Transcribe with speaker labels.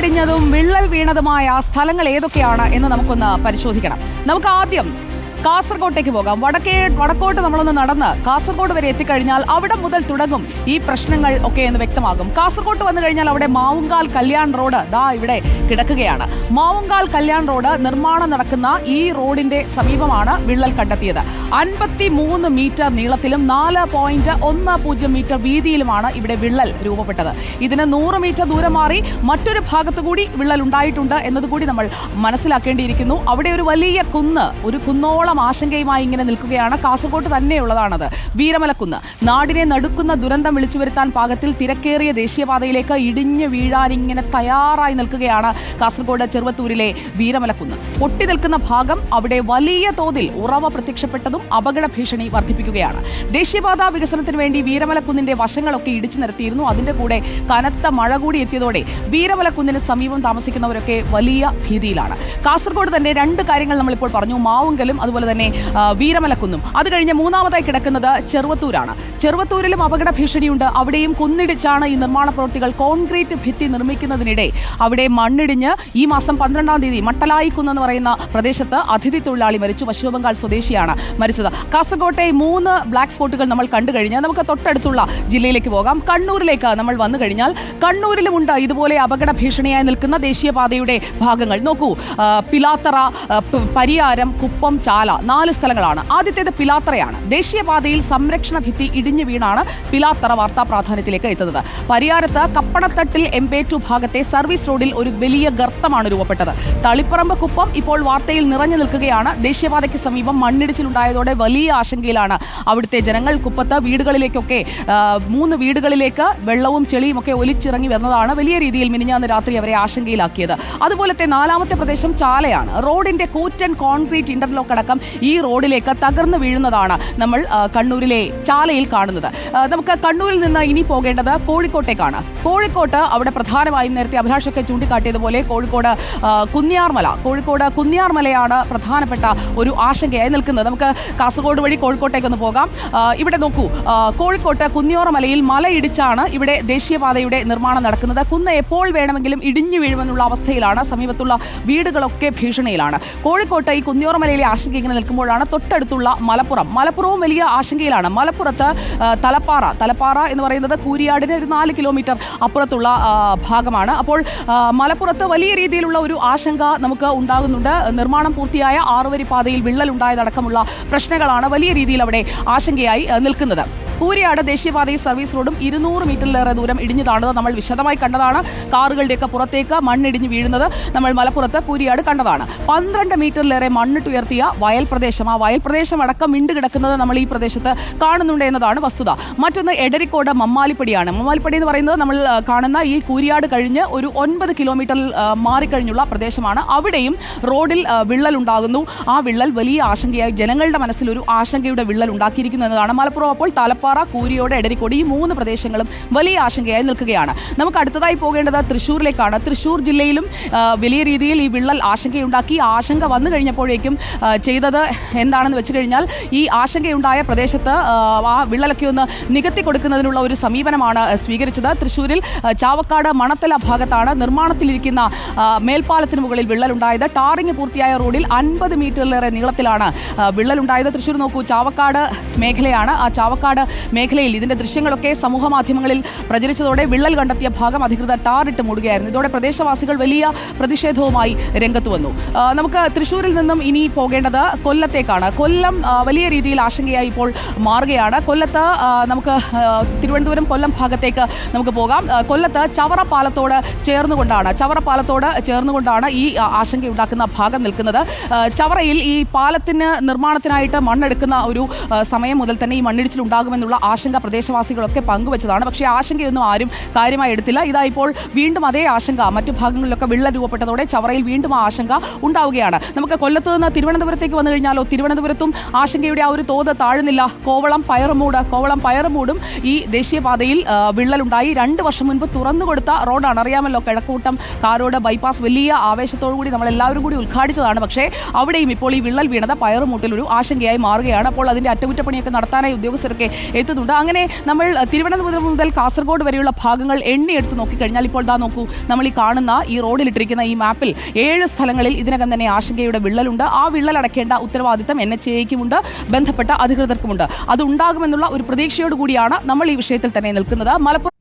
Speaker 1: മണ്ണിടിഞ്ഞതും വിള്ളൽ വീണതുമായ സ്ഥലങ്ങൾ ഏതൊക്കെയാണ് എന്ന് നമുക്കൊന്ന് പരിശോധിക്കണം. നമുക്ക് ആദ്യം കാസർഗോട്ടേക്ക് പോകാം. വടക്കോട്ട് നമ്മളൊന്ന് നടന്ന് കാസർഗോഡ് വരെ എത്തിക്കഴിഞ്ഞാൽ അവിടെ മുതൽ തുടങ്ങും ഈ പ്രശ്നങ്ങൾ ഒക്കെ എന്ന് വ്യക്തമാകും. കാസർഗോട്ട് വന്നു കഴിഞ്ഞാൽ അവിടെ മാവുങ്കാൽ കല്യാൺ റോഡ് ദാ ഇവിടെ കിടക്കുകയാണ്. മാവുങ്കാൽ കല്യാൺ റോഡ് നിർമ്മാണം നടക്കുന്ന ഈ റോഡിന്റെ സമീപമാണ് വിള്ളൽ കണ്ടെത്തിയത്. 53 മീറ്റർ നീളത്തിലും 4.10 മീറ്റർ വീതിയിലുമാണ് ഇവിടെ വിള്ളൽ രൂപപ്പെട്ടത്. ഇതിന് 100 മീറ്റർ ദൂരം മാറി മറ്റൊരു ഭാഗത്തുകൂടി വിള്ളൽ ഉണ്ടായിട്ടുണ്ട് എന്നതുകൂടി നമ്മൾ മനസ്സിലാക്കേണ്ടിയിരിക്കുന്നു. അവിടെ ഒരു വലിയ കുന്ന്, ഒരു കുന്നോളം ആശങ്കയുമായി ഇങ്ങനെ നിൽക്കുകയാണ്. കാസർഗോട്ട് തന്നെയുള്ളതാണത്. വീരമലക്കുന്ന് നാടിനെ നടുക്കുന്ന ദുരന്തം വിളിച്ചു വരുത്താൻ പാകത്തിൽ തിരക്കേറിയ ദേശീയപാതയിലേക്ക് ഇടിഞ്ഞു വീഴാൻ ഇങ്ങനെ തയ്യാറായി നിൽക്കുകയാണ് കാസർഗോഡ് ചെറുവത്തൂരിലെ വീരമലക്കുന്ന്. പൊട്ടി നിൽക്കുന്ന ഭാഗം അവിടെ വലിയ തോതിൽ ഉറവ പ്രത്യക്ഷപ്പെട്ടതും അപകട ഭീഷണി വർദ്ധിപ്പിക്കുകയാണ്. ദേശീയപാത വികസനത്തിന് വേണ്ടി വീരമലക്കുന്നിന്റെ വശങ്ങളൊക്കെ ഇടിച്ചു നിരത്തിയിരുന്നു. അതിന്റെ കൂടെ കനത്ത മഴ കൂടി എത്തിയതോടെ വീരമലക്കുന്നിന് സമീപം താമസിക്കുന്നവരൊക്കെ വലിയ ഭീതിയിലാണ്. കാസർഗോഡ് തന്നെ രണ്ട് കാര്യങ്ങൾ നമ്മളിപ്പോൾ പറഞ്ഞു, മാവുങ്കലും അതുപോലെ തന്നെ വീരമലക്കുന്നും. അത് കഴിഞ്ഞ് മൂന്നാമതായി കിടക്കുന്നത് ചെറുവത്തൂരാണ്. ചെറുവത്തൂരിലും അപകട ഭീഷണിയുണ്ട്. അവിടെയും കുന്നിടിച്ചാണ് ഈ നിർമ്മാണ പ്രവൃത്തികൾ. കോൺക്രീറ്റ് ഭിത്തി നിർമ്മിക്കുന്നതിനിടെ അവിടെ മണ്ണിടിഞ്ഞ് ഈ മാസം 12-ാം തീയതി മട്ടലായിക്കുന്ന് എന്ന് പറയുന്ന പ്രദേശത്ത് അതിഥി തൊഴിലാളി മരിച്ചു. പശ്ചിമ ബംഗാൾ സ്വദേശിയാണ് മരിച്ചത്. കാസർഗോട്ടെ 3 ബ്ലാക്ക് സ്പോട്ടുകൾ നമ്മൾ കണ്ടു കഴിഞ്ഞാൽ നമുക്ക് തൊട്ടടുത്തുള്ള ജില്ലയിലേക്ക് പോകാം. കണ്ണൂരിലേക്ക് നമ്മൾ വന്നു കഴിഞ്ഞാൽ കണ്ണൂരിലുമുണ്ട് ഇതുപോലെ അപകട ഭീഷണിയായി നിൽക്കുന്ന ദേശീയപാതയുടെ ഭാഗങ്ങൾ. നോക്കൂ, പിലാത്തറ, പരിയാരം, കുപ്പം, ചാല 4 സ്ഥലങ്ങളാണ്. ആദ്യത്തേത് പിലാത്തറയാണ്. ദേശീയപാതയിൽ സംരക്ഷണ ഭിത്തി ഇടിഞ്ഞു വീണാണ് പിലാത്തറ വാർത്താ പ്രാധാന്യത്തിലേക്ക് എത്തുന്നത്. പരിയാരത്ത് കപ്പണത്തട്ടിൽ എംപേറ്റു ഭാഗത്തെ സർവീസ് റോഡിൽ ഒരു വലിയ ഗർത്തമാണ് രൂപപ്പെട്ടത്. തളിപ്പറമ്പ്, കുപ്പം ഇപ്പോൾ വാർത്തയിൽ നിറഞ്ഞു നിൽക്കുകയാണ്. ദേശീയപാതയ്ക്ക് സമീപം മണ്ണിടിച്ചിലുണ്ടായതോടെ വലിയ ആശങ്കയിലാണ് അവിടുത്തെ ജനങ്ങൾ. കുപ്പത്ത് വീടുകളിലേക്കൊക്കെ 3 വീടുകളിലേക്ക് വെള്ളവും ചെളിയും ഒക്കെ ഒലിച്ചിറങ്ങി വന്നതാണ് വലിയ രീതിയിൽ മിനിഞ്ഞാന്ന് രാത്രി അവരെ ആശങ്കയിലാക്കിയത്. അതുപോലത്തെ 4ാമത്തെ പ്രദേശം ചാലയാണ്. റോഡിന്റെ കൂറ്റൻ കോൺക്രീറ്റ് ഇന്റർലോക്ക് അടക്കം ഈ റോഡിലേക്ക് തകർന്നു വീഴുന്നതാണ് നമ്മൾ കണ്ണൂരിലെ ചാലയിൽ കാണുന്നത്. നമുക്ക് കണ്ണൂരിൽ നിന്ന് ഇനി പോകേണ്ടത് കോഴിക്കോട്ടേക്കാണ്. കോഴിക്കോട്ട് അവിടെ പ്രധാനമായും നേരത്തെ അഭിലാഷൊക്കെ ചൂണ്ടിക്കാട്ടിയതുപോലെ കോഴിക്കോട് കുന്നിയാർമലയാണ് പ്രധാനപ്പെട്ട ഒരു ആശങ്കയായി നിൽക്കുന്നത്. നമുക്ക് കാസർഗോഡ് വഴി കോഴിക്കോട്ടേക്കൊന്ന് പോകാം. ഇവിടെ നോക്കൂ, കോഴിക്കോട്ട് കുന്നിയോറമലയിൽ മലയിടിച്ചാണ് ഇവിടെ ദേശീയപാതയുടെ നിർമ്മാണം നടക്കുന്നത്. കുന്ന് എപ്പോൾ വേണമെങ്കിലും ഇടിഞ്ഞു വീഴുമെന്നുള്ള അവസ്ഥയിലാണ്. സമീപത്തുള്ള വീടുകളൊക്കെ ഭീഷണിയിലാണ്. കോഴിക്കോട്ട് ഈ കുന്നിയോറമലയിലെ ആശങ്ക ഇങ്ങനെ നിൽക്കുമ്പോഴാണ് തൊട്ടടുത്തുള്ള മലപ്പുറവും വലിയ ആശങ്കയിലാണ്. മലപ്പുറത്ത് തലപ്പാറ എന്ന് പറയുന്നത് കൂരിയാടിന് ഒരു 4 കിലോമീറ്റർ അപ്പുറത്തുള്ള ഭാഗമാണ്. അപ്പോൾ മലപ്പുറത്ത് വലിയ രീതിയിലുള്ള ഒരു ആശങ്ക നമുക്ക് ഉണ്ടാകുന്നുണ്ട്. നിർമ്മാണം പൂർത്തിയായ 6 വരി പാതയിൽ വിള്ളൽ ഉണ്ടായതടക്കമുള്ള പ്രശ്നങ്ങളാണ് വലിയ രീതിയിൽ അവിടെ ആശങ്കയായി നിൽക്കുന്നത്. കൂരിയാട് ദേശീയപാതയിൽ സർവീസ് റോഡും 200 മീറ്ററിലേറെ ദൂരം ഇടിഞ്ഞു താണത് നമ്മൾ വിശദമായി കണ്ടതാണ്. കാറുകളുടെയൊക്കെ പുറത്തേക്ക് മണ്ണിടിഞ്ഞ് വീഴുന്നത് നമ്മൾ മലപ്പുറത്ത് കൂരിയാട് കണ്ടതാണ്. 12 മീറ്ററിലേറെ മണ്ണിട്ടുയർത്തിയ വയൽ പ്രദേശം, ആ വയൽ പ്രദേശം അടക്കം വിണ്ടുകിടക്കുന്നത് നമ്മൾ ഈ പ്രദേശത്ത് കാണുന്നുണ്ട് എന്നതാണ് വസ്തുത. മറ്റൊന്ന് എടരിക്കോട് മമ്മാലിപ്പടിയാണ്. മമ്മാലിപ്പടി എന്ന് പറയുന്നത് നമ്മൾ കാണുന്ന ഈ കൂരിയാട് കഴിഞ്ഞ് ഒരു 9 കിലോമീറ്ററിൽ മാറിക്കഴിഞ്ഞുള്ള പ്രദേശമാണ്. അവിടെയും റോഡിൽ വിള്ളൽ ഉണ്ടാകുന്നു. ആ വിള്ളൽ വലിയ ആശങ്കയായി ജനങ്ങളുടെ മനസ്സിൽ ഒരു ആശങ്കയുടെ വിള്ളൽ ഉണ്ടാക്കിയിരിക്കുന്നു എന്നതാണ്. മലപ്പുറം അപ്പോൾ തലപ്പാറ, കൂരിയോട്, എടരിക്കോട് ഈ 3 പ്രദേശങ്ങളും വലിയ ആശങ്കയായി നിൽക്കുകയാണ്. നമുക്ക് അടുത്തതായി പോകേണ്ടത് തൃശ്ശൂരിലേക്കാണ്. തൃശ്ശൂർ ജില്ലയിലും വലിയ രീതിയിൽ ഈ വിള്ളൽ ആശങ്കയുണ്ടാക്കി. ആശങ്ക വന്നു കഴിഞ്ഞപ്പോഴേക്കും ചെയ്തത് എന്താണെന്ന് വെച്ച് കഴിഞ്ഞാൽ ഈ ആശങ്കയുണ്ടായ പ്രദേശത്ത് ആ വിള്ളലൊക്കെ ഒന്ന് നികത്തി കൊടുക്കുന്നതിനുള്ള ഒരു സമീപനമാണ് സ്വീകരിച്ചത്. തൃശ്ശൂരിൽ ചാവക്കാട് മണത്തല ഭാഗത്താണ് നിർമ്മാണത്തിലിരിക്കുന്ന മേൽപ്പാലത്തിന് മുകളിൽ വിള്ളലുണ്ടായത്. ടാറിങ് പൂർത്തിയായ റോഡിൽ 50 മീറ്ററിലേറെ നീളത്തിലാണ് വിള്ളലുണ്ടായത്. തൃശ്ശൂർ നോക്കൂ, ചാവക്കാട് മേഖലയാണ്. ആ ചാവക്കാട് മേഖലയിൽ ഇതിന്റെ ദൃശ്യങ്ങളൊക്കെ സമൂഹ മാധ്യമങ്ങളിൽ പ്രചരിച്ചതോടെ വിള്ളൽ കണ്ടെത്തിയ ഭാഗം അധികൃതർ ടാറിട്ട് മൂടുകയായിരുന്നു. ഇതോടെ പ്രദേശവാസികൾ വലിയ പ്രതിഷേധവുമായി രംഗത്ത് വന്നു. നമുക്ക് തൃശ്ശൂരിൽ നിന്നും ഇനി പോകേണ്ടത് കൊല്ലത്തേക്കാണ്. കൊല്ലം വലിയ രീതിയിൽ ആശങ്കയായി ഇപ്പോൾ മാറുകയാണ്. കൊല്ലത്ത് നമുക്ക് തിരുവനന്തപുരം കൊല്ലം ഭാഗത്തേക്ക് നമുക്ക് പോകാം. കൊല്ലത്ത് ചവറ പാലത്തോട് ചേർന്നുകൊണ്ടാണ് ഈ ആശങ്കയുണ്ടാക്കുന്ന ഭാഗം നിൽക്കുന്നത്. ചവറയിൽ ഈ പാലത്തിന് നിർമ്മാണത്തിനായിട്ട് മണ്ണെടുക്കുന്ന ഒരു സമയം മുതൽ തന്നെ ഈ മണ്ണിടിച്ചിൽ ഉണ്ടാകുമെന്നുള്ള ആശങ്ക പ്രദേശവാസികളൊക്കെ പങ്കുവച്ചതാണ്. പക്ഷേ ആശങ്കയൊന്നും ആരും കാര്യമായി എടുത്തില്ല. ഇതാ ഇപ്പോൾ വീണ്ടും അതേ ആശങ്ക മറ്റു ഭാഗങ്ങളിലൊക്കെ വിള്ളൽ രൂപപ്പെട്ടതോടെ ചവറയിൽ വീണ്ടും ആ ആശങ്ക ഉണ്ടാവുകയാണ്. നമുക്ക് കൊല്ലത്ത് നിന്ന് തിരുവനന്തപുരത്തേക്ക് വന്നു കഴിഞ്ഞാലോ, തിരുവനന്തപുരത്തും ആശങ്കയുടെ ആ ഒരു തോത് താഴുന്നില്ല. കോവളം പയറുമൂടും ഈ ദേശീയപാതയിൽ വിള്ളലുണ്ടായി. 2 വർഷം മുൻപ് തുറന്നുകൊടുത്ത റോഡാണ്. അറിയാമല്ലോ, കിഴക്കൂട്ടം കാരോട് ബൈപ്പാസ് വലിയ ആവേശത്തോടു കൂടി നമ്മളെല്ലാവരും കൂടി ഉദ്ഘാടിച്ചതാണ്. പക്ഷേ അവിടെയും ഇപ്പോൾ ഈ വിള്ളൽ വീണത് പയറുമൂട്ടിൽ ഒരു ആശങ്കയായി മാറുകയാണ്. അപ്പോൾ അതിന്റെ അറ്റകുറ്റപ്പണിയൊക്കെ നടത്താനായി ഉദ്യോഗസ്ഥരൊക്കെ എത്തുന്നുണ്ട്. അങ്ങനെ നമ്മൾ തിരുവനന്തപുരം മുതൽ കാസർഗോഡ് വരെയുള്ള ഭാഗങ്ങൾ എണ്ണിയെടുത്ത് നോക്കിക്കഴിഞ്ഞാൽ ഇപ്പോൾ നോക്കൂ, നമ്മൾ ഈ കാണുന്ന ഈ റോഡിലിട്ടിരിക്കുന്ന ഈ മാപ്പിൽ 7 സ്ഥലങ്ങളിൽ ഇതിനകം തന്നെ ആശങ്കയുടെ വിള്ളലുണ്ട്. ആ വിള്ളൽ അടയ്ക്കേണ്ട ഉത്തരവാദിത്തം NHAIക്കുമുണ്ട്, ബന്ധപ്പെട്ട അധികൃതർക്കുമുണ്ട്. അത് ഉണ്ടാകുമെന്നുള്ള ഒരു പ്രതീക്ഷയോടുകൂടിയാണ് നമ്മൾ ഈ വിഷയത്തിൽ തന്നെ നിൽക്കുന്നത്. മലപ്പുറം